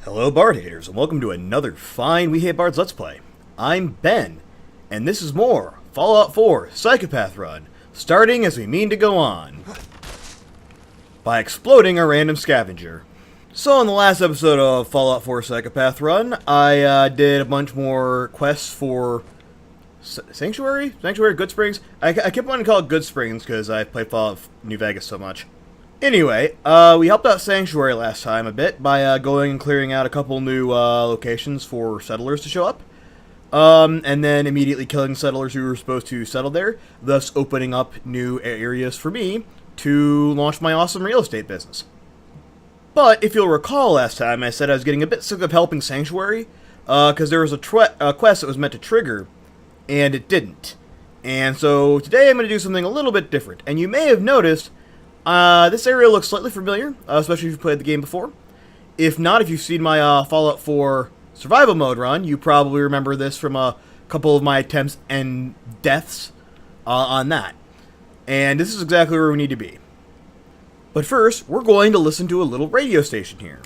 Hello Bard haters, and welcome to another fine We Hate Bards Let's Play. I'm Ben, and this is more Fallout 4 Psychopath run, starting as we mean to go on, by exploding a random scavenger. So in the last episode of Fallout 4 Psychopath run, I did a bunch more quests for Sanctuary, Good Springs? I kept wanting to call it Good Springs because I played Fallout New Vegas so much. Anyway, we helped out Sanctuary last time a bit by going and clearing out a couple new locations for settlers to show up. And then immediately killing settlers who were supposed to settle there, thus opening up new areas for me to launch my awesome real estate business. But if you'll recall last time, I said I was getting a bit sick of helping Sanctuary, because there was a quest that was meant to trigger, and it didn't. And so today I'm going to do something a little bit different. And you may have noticed this area looks slightly familiar, especially if you've played the game before. If not, if you've seen my Fallout 4 survival mode run, you probably remember this from a couple of my attempts and deaths on that. And this is exactly where we need to be. But first, we're going to listen to a little radio station here.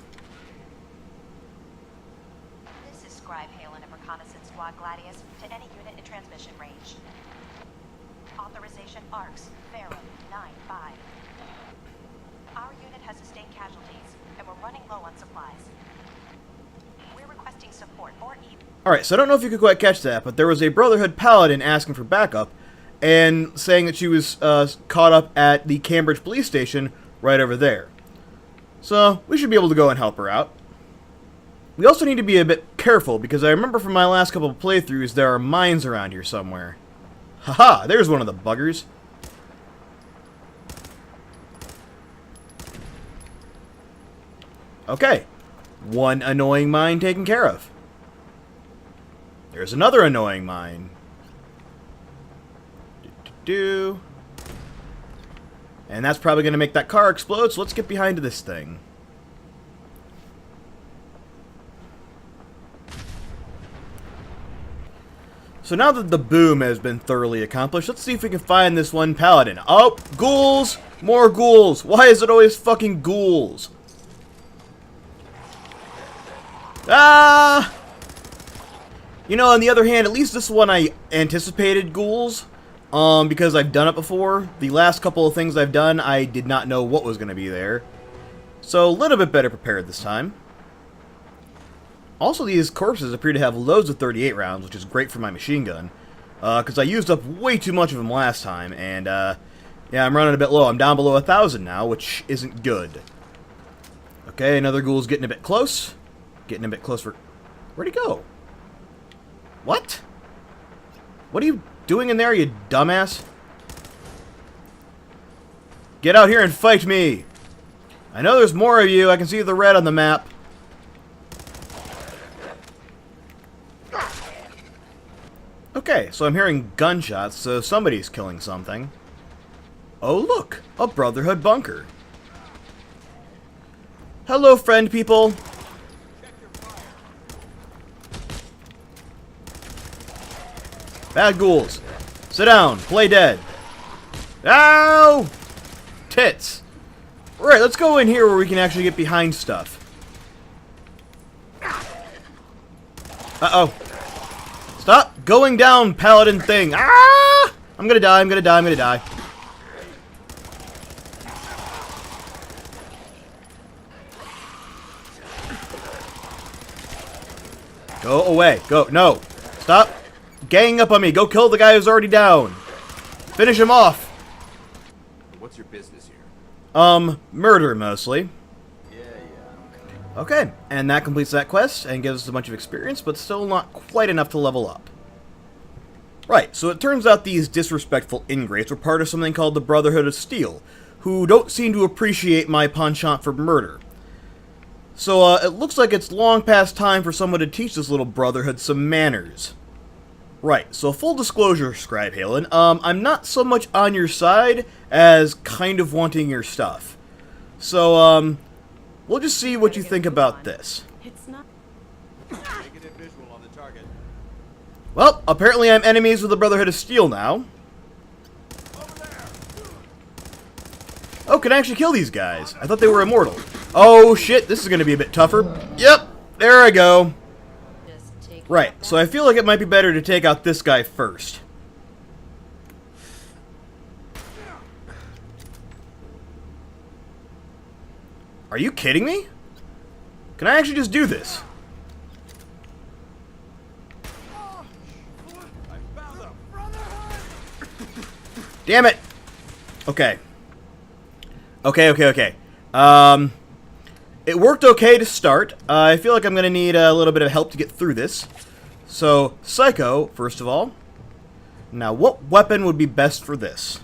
This is Scribe Halen of Reconnaissance Squad Gladius to any unit in transmission range. Authorization ARCS, Pharaoh 9-5. Our unit has sustained casualties, and we're running low on supplies. We're requesting support or even... Alright, so I don't know if you could quite catch that, but there was a Brotherhood Paladin asking for backup, and saying that she was caught up at the Cambridge police station right over there. So, we should be able to go and help her out. We also need to be a bit careful, because I remember from my last couple of playthroughs there are mines around here somewhere. Haha, there's one of the buggers. Okay, one annoying mine taken care of. There's another annoying mine. And that's probably going to make that car explode, so let's get behind this thing. So now that the boom has been thoroughly accomplished, let's see if we can find this one paladin. Oh, ghouls! More ghouls! Why is it always fucking ghouls? Ah! You know, on the other hand, at least this one I anticipated ghouls. Because I've done it before. The last couple of things I've done, I did not know what was going to be there. So, a little bit better prepared this time. Also, these corpses appear to have loads of 38 rounds, which is great for my machine gun. Because I used up way too much of them last time, and, yeah, I'm running a bit low. I'm down below 1,000 now, which isn't good. Okay, another ghoul's getting a bit close. Getting a bit closer. Where'd he go? What? What are you doing in there, you dumbass? Get out here and fight me! I know there's more of you. I can see the red on the map. Okay, so I'm hearing gunshots, so somebody's killing something. Oh look! A Brotherhood bunker. Hello, friend people! Bad ghouls. Sit down. Play dead. Ow! Tits. Right, let's go in here where we can actually get behind stuff. Uh-oh. Stop going down, paladin thing. Ah! I'm gonna die, I'm gonna die, I'm gonna die. Go away. Go. No. Stop. Gang up on me. Go kill the guy who's already down. Finish him off. What's your business here? Murder mostly. Yeah. Okay, and that completes that quest and gives us a bunch of experience, but still not quite enough to level up. Right, so it turns out these disrespectful ingrates were part of something called the Brotherhood of Steel, who don't seem to appreciate my penchant for murder. So, it looks like it's long past time for someone to teach this little Brotherhood some manners. Right, so full disclosure, Scribe Halen, I'm not so much on your side as kind of wanting your stuff. So, we'll just see what you think about this. It's not... Negative visual on the target. Well, apparently I'm enemies with the Brotherhood of Steel now. Over there. Oh, can I actually kill these guys? I thought they were immortal. Oh shit, this is gonna be a bit tougher. Yep, There I go. Just take Right, out so that. I feel like it might be better to take out this guy first. Are you kidding me? Can I actually just do this? I found them. Damn it! Okay. Okay. It worked okay to start. I feel like I'm gonna need a little bit of help to get through this. So, Psycho, first of all. Now, what weapon would be best for this?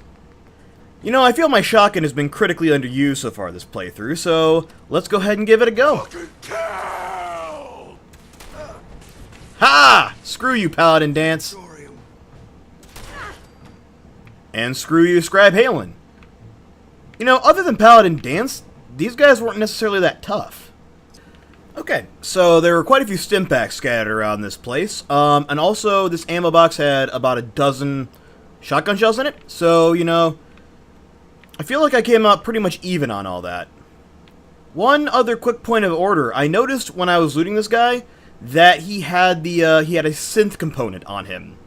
You know, I feel my shotgun has been critically underused so far this playthrough, so let's go ahead and give it a go. Ha! Screw you, Paladin Danse. And screw you, Scribe Halen. You know, other than Paladin Danse, these guys weren't necessarily that tough. Okay, so there were quite a few stim packs scattered around this place, and also this ammo box had about a dozen shotgun shells in it, so, you know, I feel like I came out pretty much even on all that. One other quick point of order, I noticed when I was looting this guy that he had he had a synth component on him.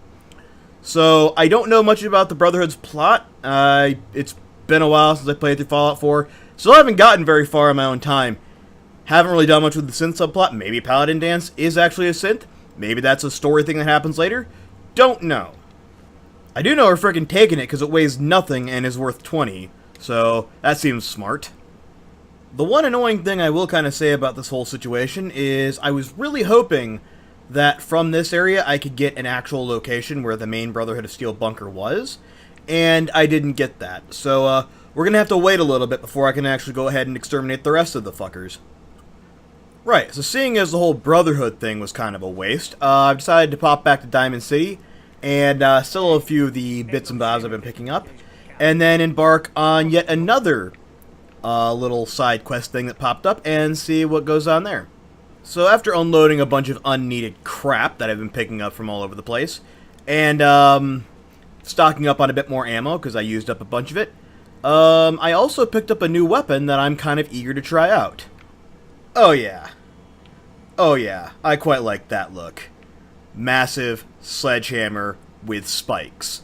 So, I don't know much about the Brotherhood's plot. It's been a while since I played through Fallout 4. Still haven't gotten very far in my own time. Haven't really done much with the synth subplot. Maybe Paladin Danse is actually a synth. Maybe that's a story thing that happens later. Don't know. I do know we're freaking taking it because it weighs nothing and is worth 20. So, that seems smart. The one annoying thing I will kind of say about this whole situation is I was really hoping that from this area I could get an actual location where the main Brotherhood of Steel bunker was, and I didn't get that. So, we're going to have to wait a little bit before I can actually go ahead and exterminate the rest of the fuckers. Right, so seeing as the whole Brotherhood thing was kind of a waste, I've decided to pop back to Diamond City and sell a few of the bits and bobs I've been picking up, and then embark on yet another little side quest thing that popped up and see what goes on there. So after unloading a bunch of unneeded crap that I've been picking up from all over the place, and stocking up on a bit more ammo because I used up a bunch of it, I also picked up a new weapon that I'm kind of eager to try out. Oh yeah, I quite like that look. Massive sledgehammer with spikes.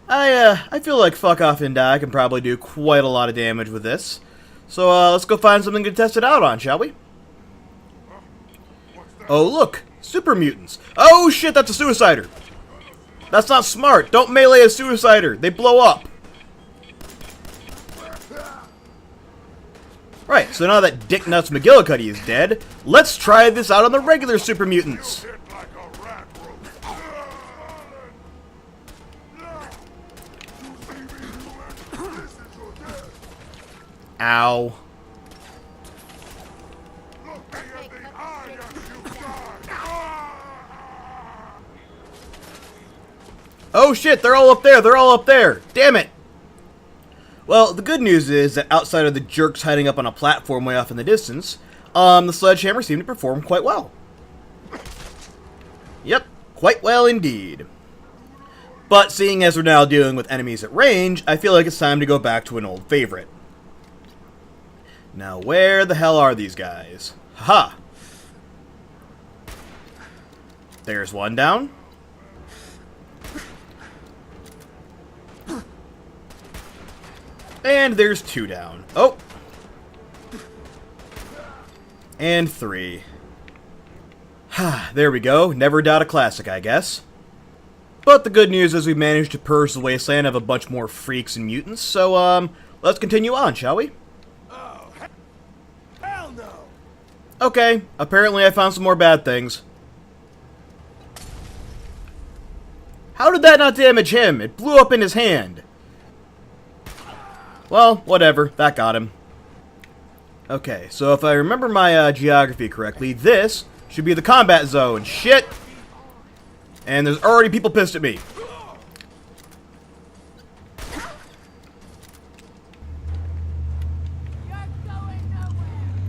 I feel like fuck off and die can probably do quite a lot of damage with this. So let's go find something to test it out on, shall we? Oh look, super mutants. Oh shit, that's a suicider. That's not smart. Don't melee a suicider. They blow up. Right, so now that Dick Nuts McGillicuddy is dead, let's try this out on the regular super mutants. Ow. Oh shit, they're all up there, damn it. Well, the good news is that outside of the jerks hiding up on a platform way off in the distance, the sledgehammer seemed to perform quite well. Yep, quite well indeed. But seeing as we're now dealing with enemies at range, I feel like it's time to go back to an old favorite. Now, where the hell are these guys? Haha! There's one down. And there's two down. Oh! And three. There we go. Never doubt a classic, I guess. But the good news is we managed to purge the wasteland of a bunch more freaks and mutants, so, let's continue on, shall we? Oh, hell no! Okay, apparently I found some more bad things. How did that not damage him? It blew up in his hand. Well, whatever. That got him. Okay, so if I remember my geography correctly, this should be the combat zone. Shit! And there's already people pissed at me.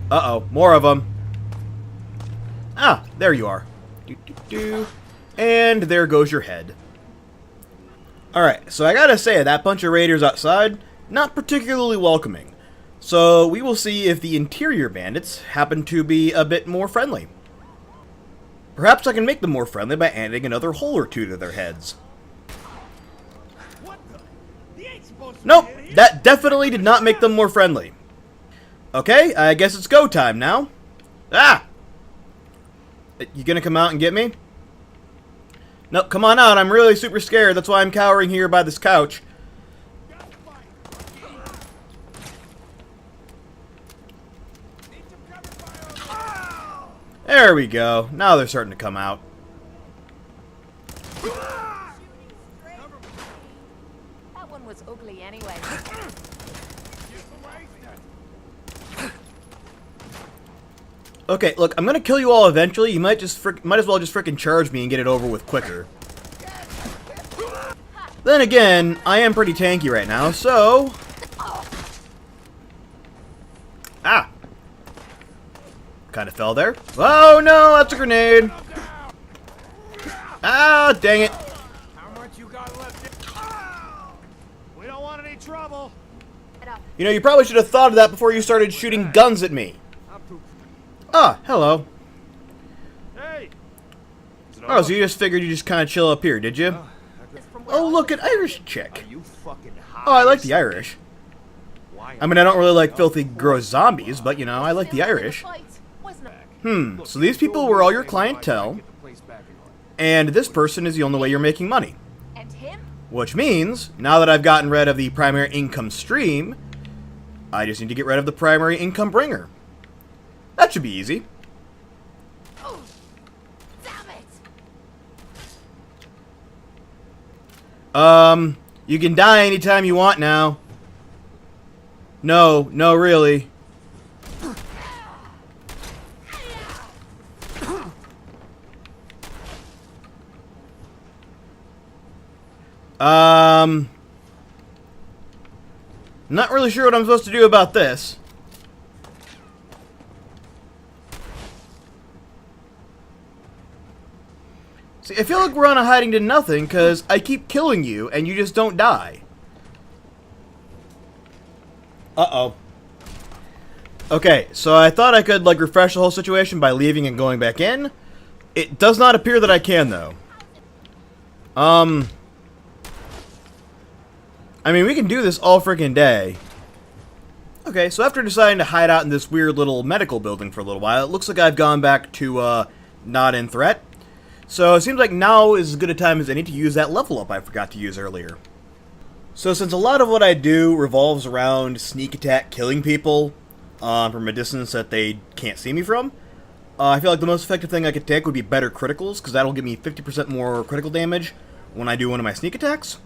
Uh-oh, more of them. Ah, there you are. And there goes your head. Alright, so I gotta say, that bunch of raiders outside, not particularly welcoming. So we will see if the interior bandits happen to be a bit more friendly. Perhaps I can make them more friendly by adding another hole or two to their heads. What the? He ain't supposed to Nope, be in here. that definitely did not make them more friendly. Okay, I guess it's go time now. Ah! You gonna come out and get me? No, come on out. I'm really super scared. That's why I'm cowering here by this couch. Gotta fight. Need some cover fire. There we go. Now they're starting to come out. That one was ugly anyway. Okay, look, I'm gonna kill you all eventually. You might as well just frickin' charge me and get it over with quicker. Then again, I am pretty tanky right now, so... Ah! Kinda fell there. Oh no, that's a grenade! Ah, dang it. How much you got left? We don't want any trouble. You know, you probably should have thought of that before you started shooting guns at me. I'm poop. Ah, hello. Hey. Is it Oh, so you just figured you just kind of chill up here, did you? Oh, look, an Irish chick. you fucking high? Oh, I like the Irish. Why? I mean, I don't really like filthy, gross zombies, but, you know, I like the Irish. So these people were all your clientele, and this person is the only way you're making money. And him? Which means, now that I've gotten rid of the primary income stream, I just need to get rid of the primary income bringer. That should be easy. Oh, damn it! You can die anytime you want now. No, really. Not really sure what I'm supposed to do about this. See, I feel like we're on a hiding to nothing, because I keep killing you, and you just don't die. Uh-oh. Okay, so I thought I could, like, refresh the whole situation by leaving and going back in. It does not appear that I can, though. I mean, we can do this all freaking day. Okay, so after deciding to hide out in this weird little medical building for a little while, it looks like I've gone back to, not in threat. So it seems like now is as good a time as any to use that level up I forgot to use earlier. So since a lot of what I do revolves around sneak attack killing people from a distance that they can't see me from, I feel like the most effective thing I could take would be better criticals, because that'll give me 50% more critical damage when I do one of my sneak attacks.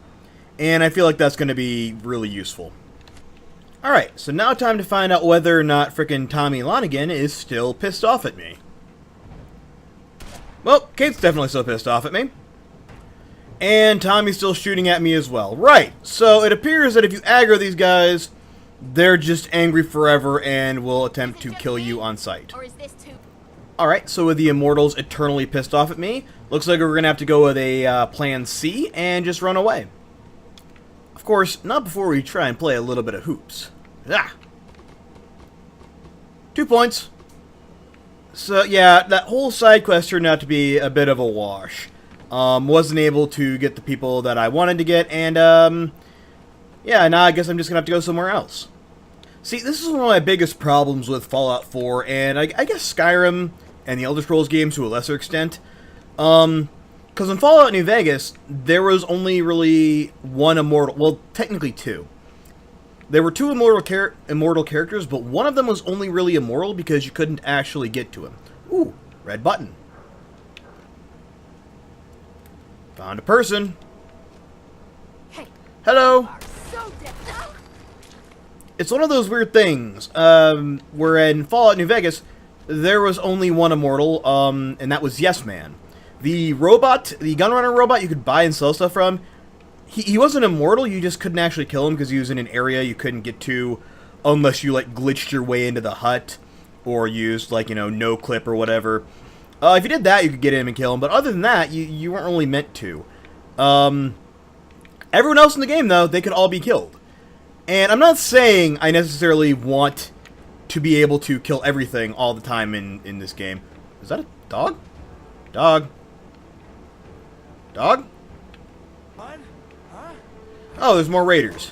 And I feel like that's going to be really useful. Alright, so now time to find out whether or not frickin' Tommy Lonigan is still pissed off at me. Well, Kate's definitely still pissed off at me. And Tommy's still shooting at me as well. Right, so it appears that if you aggro these guys, they're just angry forever and will attempt to kill you on sight. Or is this too? Alright, so with the Immortals eternally pissed off at me, looks like we're going to have to go with a plan C and just run away. Of course, not before we try and play a little bit of hoops. Ah! 2 points. So, yeah, that whole side quest turned out to be a bit of a wash. Wasn't able to get the people that I wanted to get, and, yeah, now I guess I'm just gonna have to go somewhere else. See, this is one of my biggest problems with Fallout 4, and I guess Skyrim and the Elder Scrolls games to a lesser extent. Because in Fallout New Vegas, there was only really one immortal, well, technically two. There were two immortal characters, but one of them was only really immortal because you couldn't actually get to him. Ooh, red button. Found a person. Hey, Hello. so dead. It's one of those weird things, where in Fallout New Vegas, there was only one immortal, and that was Yes Man. The robot, the gunrunner robot you could buy and sell stuff from, he wasn't immortal, you just couldn't actually kill him because he was in an area you couldn't get to unless you, like, glitched your way into the hut or used, like, you know, no clip or whatever. If you did that, you could get him and kill him, but other than that, you weren't really meant to. Everyone else in the game, though, they could all be killed. And I'm not saying I necessarily want to be able to kill everything all the time in this game. Is that a dog? Dog. Dog? Bud? Huh? Oh, there's more raiders.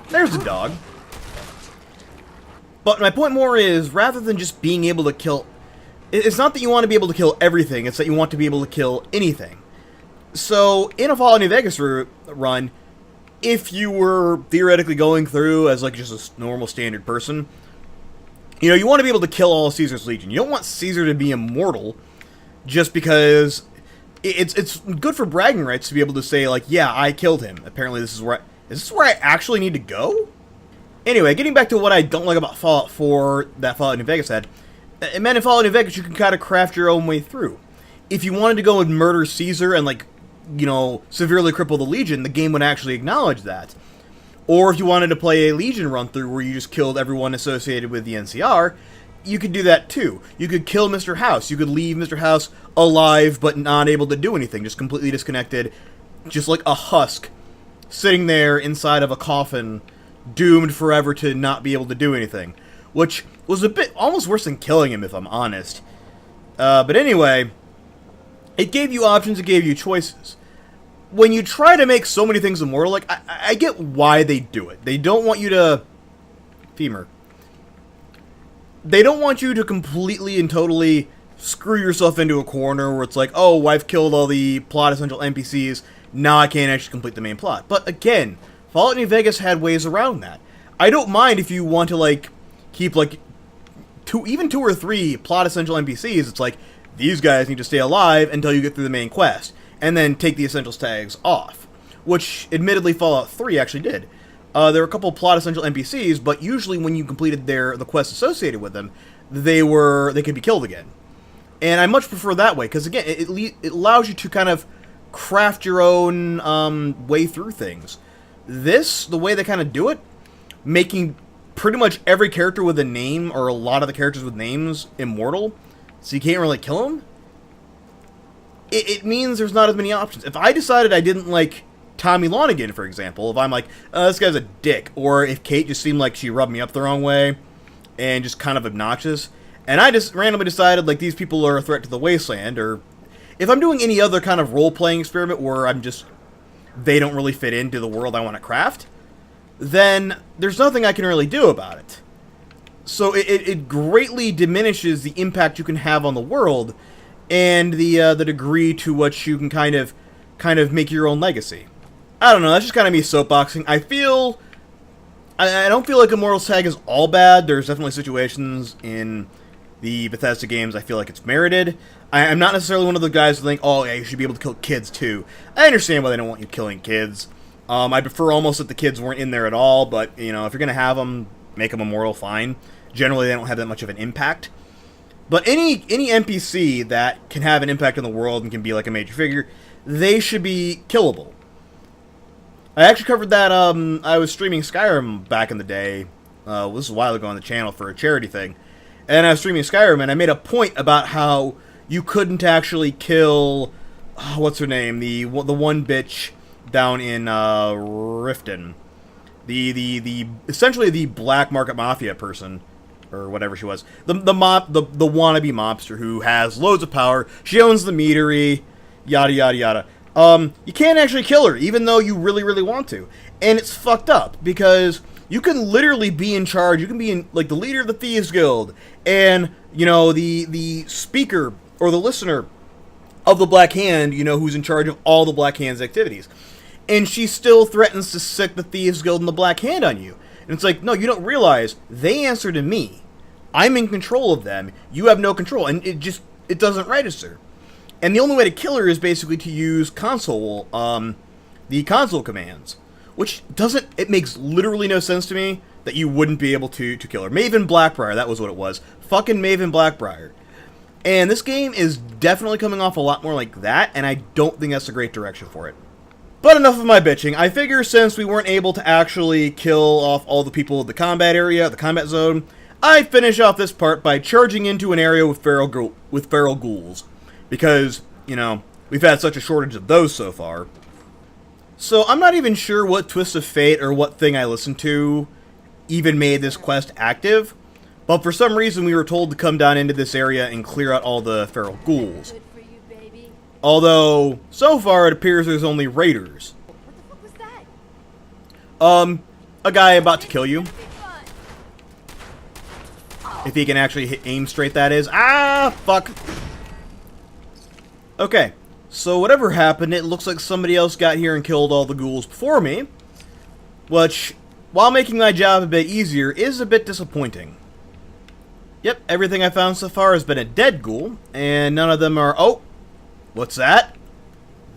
There's a dog. But my point more is, rather than just being able to kill... It's not that you want to be able to kill everything, it's that you want to be able to kill anything. So, in a Fallout New Vegas run, if you were theoretically going through as like just a normal standard person, you know, you want to be able to kill all of Caesar's Legion. You don't want Caesar to be immortal just because it's good for bragging rights to be able to say, like, yeah, I killed him. Apparently this is where I actually need to go? Anyway, getting back to what I don't like about Fallout 4 that Fallout New Vegas had, it meant in Fallout New Vegas you can kind of craft your own way through. If you wanted to go and murder Caesar and, like, you know, severely cripple the Legion, the game would actually acknowledge that. Or if you wanted to play a Legion run-through where you just killed everyone associated with the NCR, you could do that too. You could kill Mr. House. You could leave Mr. House alive but not able to do anything, just completely disconnected, just like a husk, sitting there inside of a coffin, doomed forever to not be able to do anything. Which was a bit almost worse than killing him, if I'm honest. But anyway, it gave you options, it gave you choices. When you try to make so many things immortal, like, I get why they do it. They don't want you to... Femur. They don't want you to completely and totally screw yourself into a corner where it's like, oh, I've killed all the plot essential NPCs, now I can't actually complete the main plot. But again, Fallout New Vegas had ways around that. I don't mind if you want to, like, keep, like, even two or three plot essential NPCs. It's like, these guys need to stay alive until you get through the main quest, and then take the essentials tags off, which admittedly Fallout 3 actually did. There were a couple of plot essential NPCs, but usually when you completed the quest associated with them, they could be killed again. And I much prefer that way, because again, it allows you to kind of craft your own way through things. The way they kind of do it, making pretty much every character with a name, or a lot of the characters with names, immortal, so you can't really kill them, it means there's not as many options. If I decided I didn't like Tommy Lonigan, for example, if I'm like, this guy's a dick, or if Kate just seemed like she rubbed me up the wrong way, and just kind of obnoxious, and I just randomly decided, like, these people are a threat to the wasteland, or if I'm doing any other kind of role-playing experiment where they don't really fit into the world I want to craft, then there's nothing I can really do about it. So it greatly diminishes the impact you can have on the world, and the degree to which you can kind of make your own legacy. I don't know, that's just kind of me soapboxing. I don't feel like Immortals tag is all bad. There's definitely situations in the Bethesda games I feel like it's merited. I'm not necessarily one of the guys who think, oh, yeah, you should be able to kill kids too. I understand why they don't want you killing kids. I prefer almost that the kids weren't in there at all, but, you know, if you're going to have them, make them immortal, fine. Generally, they don't have that much of an impact. But any NPC that can have an impact on the world and can be like a major figure, they should be killable. I actually covered that, I was streaming Skyrim back in the day. This was a while ago on the channel for a charity thing. And I was streaming Skyrim, and I made a point about how you couldn't actually kill, what's her name, the one bitch down in Riften. Essentially the black market mafia person, or whatever she was. The wannabe mobster who has loads of power. She owns the meadery, yada yada yada. You can't actually kill her, even though you really, really want to. And it's fucked up, because you can literally be in charge. You can be like the leader of the Thieves Guild, and, you know, the speaker, or the listener of the Black Hand, you know, who's in charge of all the Black Hand's activities. And she still threatens to sick the Thieves Guild and the Black Hand on you. And it's like, no, you don't realize, they answer to me. I'm in control of them. You have no control. And it doesn't register. And the only way to kill her is basically to use the console commands. Which it makes literally no sense to me that you wouldn't be able to kill her. Maven Blackbriar, that was what it was. Fucking Maven Blackbriar. And this game is definitely coming off a lot more like that, and I don't think that's a great direction for it. But enough of my bitching. I figure since we weren't able to actually kill off all the people in the combat area, the combat zone, I finish off this part by charging into an area with feral ghouls. Because, you know, we've had such a shortage of those so far. So I'm not even sure what twist of fate or what thing I listened to even made this quest active, but for some reason we were told to come down into this area and clear out all the feral ghouls. Good for you, baby. Although, so far it appears there's only raiders. What the fuck was that? A guy about to kill you. Big fun. If he can actually aim straight, that is. Ah, fuck. Okay, so whatever happened, it looks like somebody else got here and killed all the ghouls before me, which, while making my job a bit easier, is a bit disappointing. Yep, everything I found so far has been a dead ghoul, and none of them are... Oh, what's that?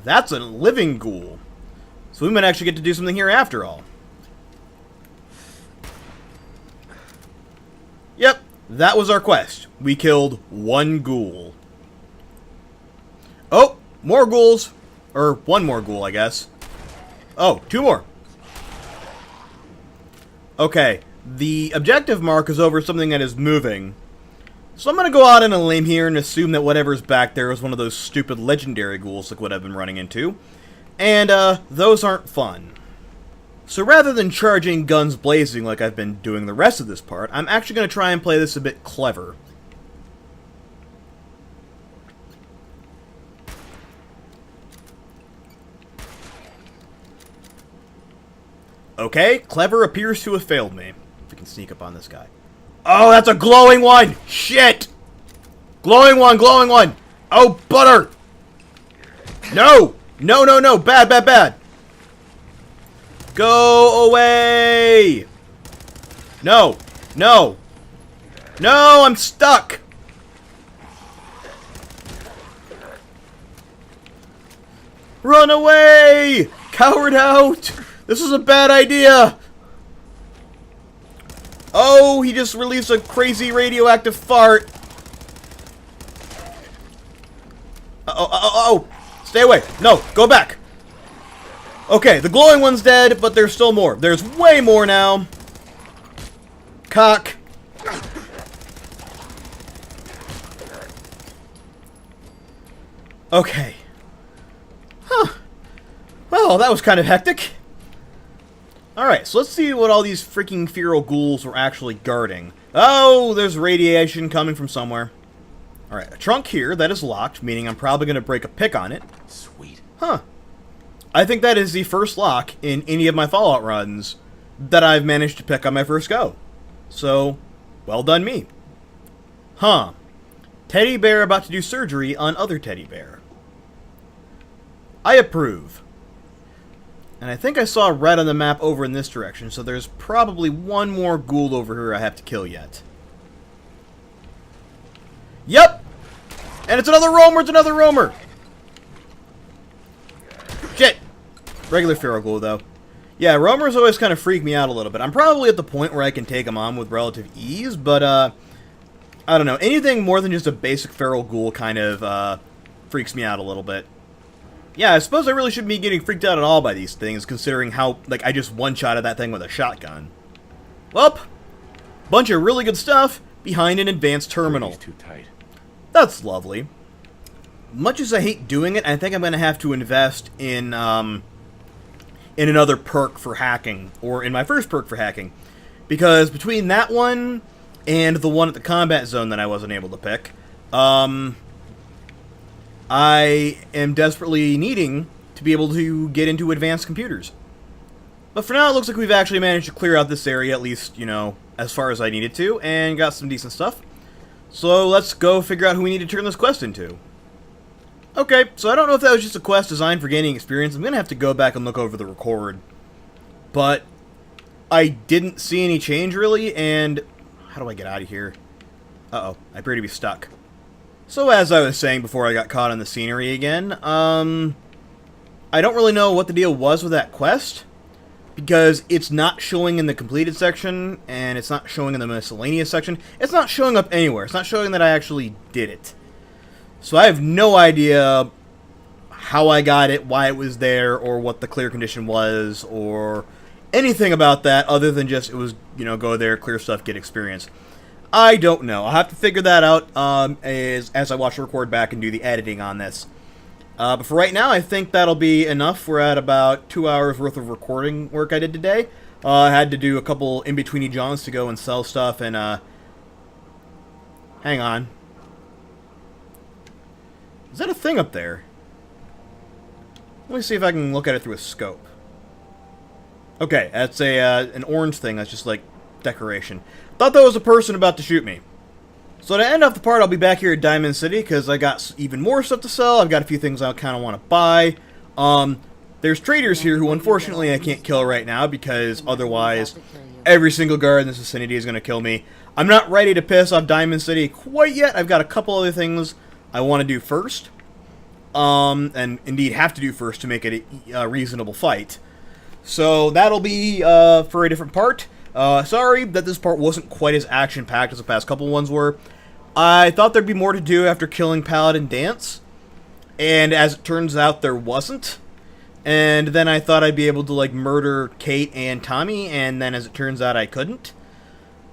That's a living ghoul. So we might actually get to do something here after all. Yep, that was our quest. We killed one ghoul. Oh, more ghouls. Or one more ghoul, I guess. Oh, two more. Okay, the objective mark is over something that is moving. So I'm going to go out on a limb here and assume that whatever's back there is one of those stupid legendary ghouls like what I've been running into. And, those aren't fun. So rather than charging guns blazing like I've been doing the rest of this part, I'm actually going to try and play this a bit clever. Okay, clever appears to have failed me. If we can sneak up on this guy. Oh, that's a glowing one! Shit! Glowing one, glowing one! Oh, butter! No! No, no, no! Bad, bad, bad! Go away! No! No! No, I'm stuck! Run away! Coward out! This is a bad idea! Oh, he just released a crazy radioactive fart. Oh. Stay away. No, go back. Okay, the glowing one's dead, but there's still more. There's way more now. Cock. Okay. Huh. Well, that was kind of hectic. Alright, so let's see what all these freaking feral ghouls were actually guarding. Oh, there's radiation coming from somewhere. Alright, a trunk here that is locked, meaning I'm probably going to break a pick on it. Sweet. Huh. I think that is the first lock in any of my Fallout runs that I've managed to pick on my first go. So, well done me. Huh. Teddy bear about to do surgery on other teddy bear. I approve. And I think I saw red on the map over in this direction, so there's probably one more ghoul over here I have to kill yet. Yep! And it's another roamer, it's another roamer! Shit! Regular feral ghoul, though. Yeah, roamers always kind of freak me out a little bit. I'm probably at the point where I can take them on with relative ease, but, I don't know. Anything more than just a basic feral ghoul kind of, freaks me out a little bit. Yeah, I suppose I really shouldn't be getting freaked out at all by these things, considering how, like, I just one-shotted that thing with a shotgun. Well, bunch of really good stuff behind an advanced terminal. Too tight. That's lovely. Much as I hate doing it, I think I'm going to have to invest in another perk for hacking, or in my first perk for hacking. Because between that one and the one at the combat zone that I wasn't able to pick, I am desperately needing to be able to get into advanced computers. But for now, it looks like we've actually managed to clear out this area, at least, you know, as far as I needed to, and got some decent stuff. So let's go figure out who we need to turn this quest into. Okay, so I don't know if that was just a quest designed for gaining experience. I'm going to have to go back and look over the record. But I didn't see any change, really, and... How do I get out of here? Uh-oh, I appear to be stuck. So as I was saying before I got caught on the scenery again, I don't really know what the deal was with that quest, because it's not showing in the completed section, and it's not showing in the miscellaneous section. It's not showing up anywhere. It's not showing that I actually did it. So I have no idea how I got it, why it was there, or what the clear condition was, or anything about that other than just it was, you know, go there, clear stuff, get experience. I don't know. I'll have to figure that out as I watch the record back and do the editing on this. But for right now, I think that'll be enough. We're at about 2 hours worth of recording work I did today. I had to do a couple in-betweeny jauns to go and sell stuff, and, hang on. Is that a thing up there? Let me see if I can look at it through a scope. Okay, that's an orange thing. That's just, like, decoration. Thought that was a person about to shoot me. So to end off the part, I'll be back here at Diamond City, because I got even more stuff to sell. I've got a few things I kind of want to buy. There's traders here who, unfortunately, I can't kill right now, because otherwise, every single guard in this vicinity is going to kill me. I'm not ready to piss off Diamond City quite yet. I've got a couple other things I want to do first. And indeed have to do first to make it a reasonable fight. So that'll be for a different part. Sorry that this part wasn't quite as action-packed as the past couple ones were. I thought there'd be more to do after killing Paladin Danse, and as it turns out, there wasn't. And then I thought I'd be able to, like, murder Kate and Tommy, and then as it turns out, I couldn't.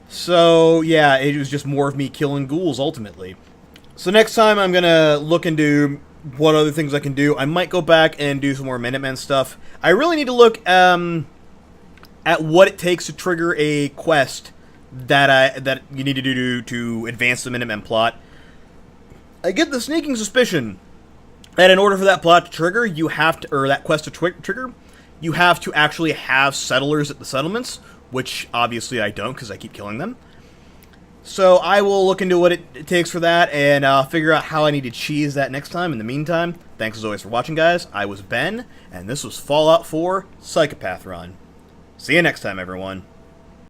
So, yeah, it was just more of me killing ghouls, ultimately. So next time, I'm gonna look into what other things I can do. I might go back and do some more Minutemen stuff. I really need to look at what it takes to trigger a quest that you need to do to advance the Minutemen plot. I get the sneaking suspicion that in order for that plot to trigger, you have to, or that quest to trigger, you have to actually have settlers at the settlements, which obviously I don't because I keep killing them. So I will look into what it takes for that and figure out how I need to cheese that next time. In the meantime, thanks as always for watching, guys. I was Ben, and this was Fallout 4 Psychopath Run. See you next time, everyone.